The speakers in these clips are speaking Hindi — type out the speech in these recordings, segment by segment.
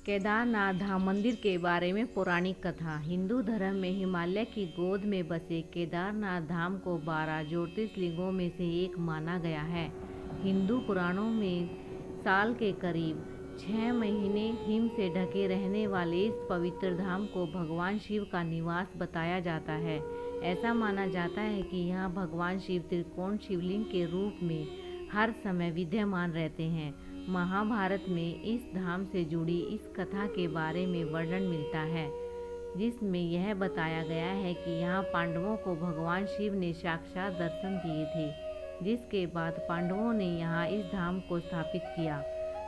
केदारनाथ धाम मंदिर के बारे में पौराणिक कथा। हिंदू धर्म में हिमालय की गोद में बसे केदारनाथ धाम को 12 ज्योतिर्लिंगों में से एक माना गया है। हिंदू पुराणों में साल के करीब 6 महीने हिम से ढके रहने वाले इस पवित्र धाम को भगवान शिव का निवास बताया जाता है। ऐसा माना जाता है कि यहाँ भगवान शिव त्रिकोण शिवलिंग के रूप में हर समय विद्यमान रहते हैं। महाभारत में इस धाम से जुड़ी इस कथा के बारे में वर्णन मिलता है, जिसमें यह बताया गया है कि यहाँ पांडवों को भगवान शिव ने साक्षात दर्शन दिए थे, जिसके बाद पांडवों ने यहाँ इस धाम को स्थापित किया।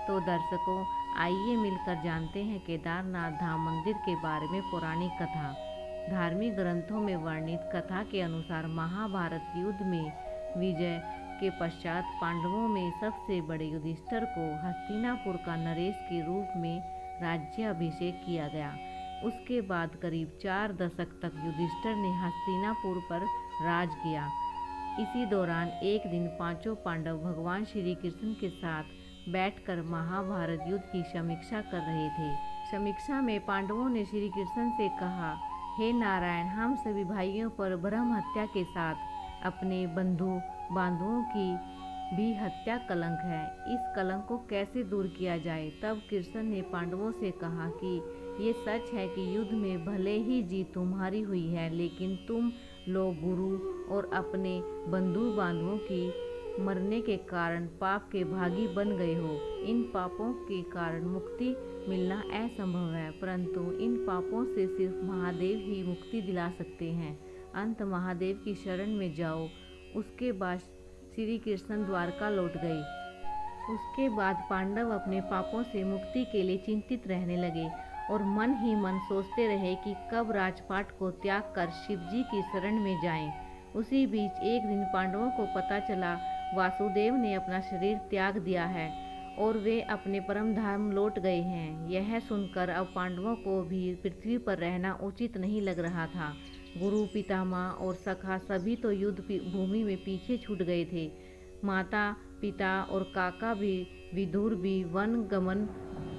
तो दर्शकों, आइए मिलकर जानते हैं केदारनाथ धाम मंदिर के बारे में पौराणिक कथा। धार्मिक ग्रंथों में वर्णित कथा के अनुसार महाभारत युद्ध में विजय के पश्चात पांडवों में सबसे बड़े युधिष्ठिर को हस्तिनापुर का नरेश के रूप में राज्याभिषेक किया गया। उसके बाद करीब 4 दशक तक युधिष्ठिर ने हस्तिनापुर पर राज किया। इसी दौरान एक दिन पांचों पांडव भगवान श्री कृष्ण के साथ बैठकर महाभारत युद्ध की समीक्षा कर रहे थे। समीक्षा में पांडवों ने श्री कृष्ण से कहा, हे नारायण, हम सभी भाइयों पर ब्रह्म हत्या के साथ अपने बंधु बांधवों की भी हत्या कलंक है। इस कलंक को कैसे दूर किया जाए? तब कृष्ण ने पांडवों से कहा कि ये सच है कि युद्ध में भले ही जीत तुम्हारी हुई है, लेकिन तुम लोग गुरु और अपने बंधु बांधवों की मरने के कारण पाप के भागी बन गए हो। इन पापों के कारण मुक्ति मिलना असंभव है, परंतु इन पापों से सिर्फ महादेव ही मुक्ति दिला सकते हैं। अंत महादेव की शरण में जाओ। उसके बाद श्री कृष्ण द्वारका लौट गए। उसके बाद पांडव अपने पापों से मुक्ति के लिए चिंतित रहने लगे और मन ही मन सोचते रहे कि कब राजपाट को त्याग कर शिवजी की शरण में जाएं। उसी बीच एक दिन पांडवों को पता चला वासुदेव ने अपना शरीर त्याग दिया है और वे अपने परम धाम लौट गए हैं। यह सुनकर अब पांडवों को भी पृथ्वी पर रहना उचित नहीं लग रहा था। गुरु, पितामह और सखा सभी तो युद्ध भूमि में पीछे छूट गए थे। माता, पिता और काका भी विदुर भी वन गमन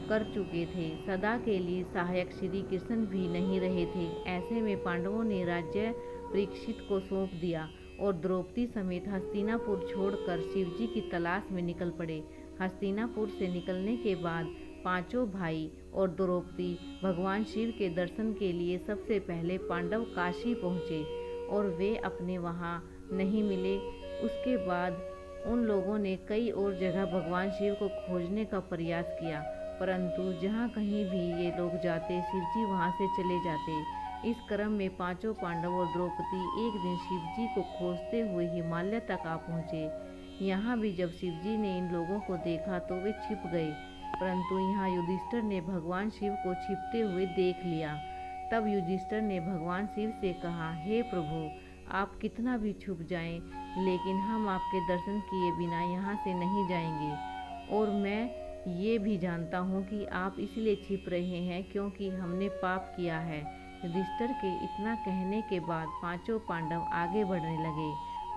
कर चुके थे। सदा के लिए सहायक श्री कृष्ण भी नहीं रहे थे। ऐसे में पांडवों ने राज्य परीक्षित को सौंप दिया और द्रौपदी समेत हस्तिनापुर छोड़कर शिवजी की तलाश में निकल पड़े। हस्तिनापुर से निकलने के बाद पांचों भाई और द्रौपदी भगवान शिव के दर्शन के लिए सबसे पहले पांडव काशी पहुँचे और वे अपने वहाँ नहीं मिले। उसके बाद उन लोगों ने कई और जगह भगवान शिव को खोजने का प्रयास किया, परंतु जहाँ कहीं भी ये लोग जाते शिवजी वहाँ से चले जाते। इस क्रम में पांचों पांडव और द्रौपदी एक दिन शिवजी को खोजते हुए हिमालय तक आ पहुँचे। यहाँ भी जब शिवजी ने इन लोगों को देखा तो वे छिप गए, परंतु यहाँ युधिष्ठिर ने भगवान शिव को छिपते हुए देख लिया। तब युधिष्ठिर ने भगवान शिव से कहा, हे प्रभु, आप कितना भी छुप जाएं, लेकिन हम आपके दर्शन किए बिना यहाँ से नहीं जाएंगे। और मैं ये भी जानता हूँ कि आप इसलिए छिप रहे हैं क्योंकि हमने पाप किया है। युधिष्ठिर के इतना कहने के बाद पांचों पांडव आगे बढ़ने लगे।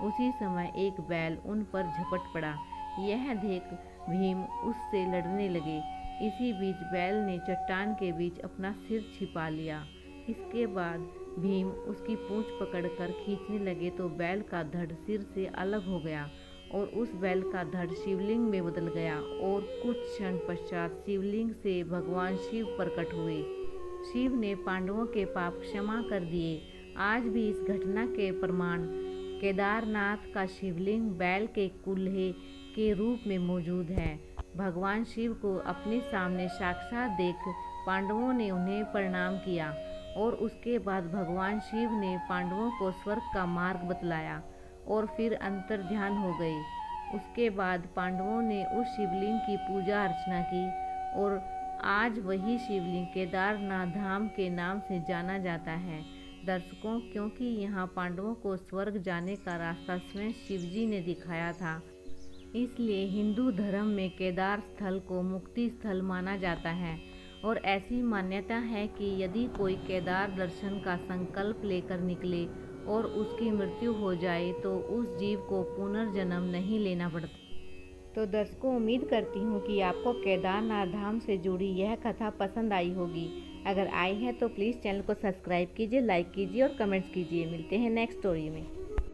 उसी समय एक बैल उन पर झपट पड़ा। यह देख भीम उससे लड़ने लगे। इसी बीच बैल ने चट्टान के बीच अपना सिर छिपा लिया। इसके बाद भीम उसकी पूंछ पकड़कर खींचने लगे तो बैल का धड़ सिर से अलग हो गया और उस बैल का धड़ शिवलिंग में बदल गया और कुछ क्षण पश्चात शिवलिंग से भगवान शिव प्रकट हुए। शिव ने पांडवों के पाप क्षमा कर दिए। आज भी इस घटना के प्रमाण केदारनाथ का शिवलिंग बैल के कुल्हे के रूप में मौजूद है। भगवान शिव को अपने सामने साक्षात देख पांडवों ने उन्हें प्रणाम किया और उसके बाद भगवान शिव ने पांडवों को स्वर्ग का मार्ग बतलाया और फिर अंतर ध्यान हो गए। उसके बाद पांडवों ने उस शिवलिंग की पूजा अर्चना की और आज वही शिवलिंग केदारनाथ धाम के नाम से जाना जाता है। दर्शकों, क्योंकि यहाँ पांडवों को स्वर्ग जाने का रास्ता स्वयं शिवजी ने दिखाया था, इसलिए हिंदू धर्म में केदार स्थल को मुक्ति स्थल माना जाता है। और ऐसी मान्यता है कि यदि कोई केदार दर्शन का संकल्प लेकर निकले और उसकी मृत्यु हो जाए तो उस जीव को पुनर्जन्म नहीं लेना पड़ता। तो दर्शकों, उम्मीद करती हूँ कि आपको केदारनाथ धाम से जुड़ी यह कथा पसंद आई होगी। अगर आई है तो प्लीज़ चैनल को सब्सक्राइब कीजिए, लाइक कीजिए और कमेंट्स कीजिए। मिलते हैं नेक्स्ट स्टोरी में।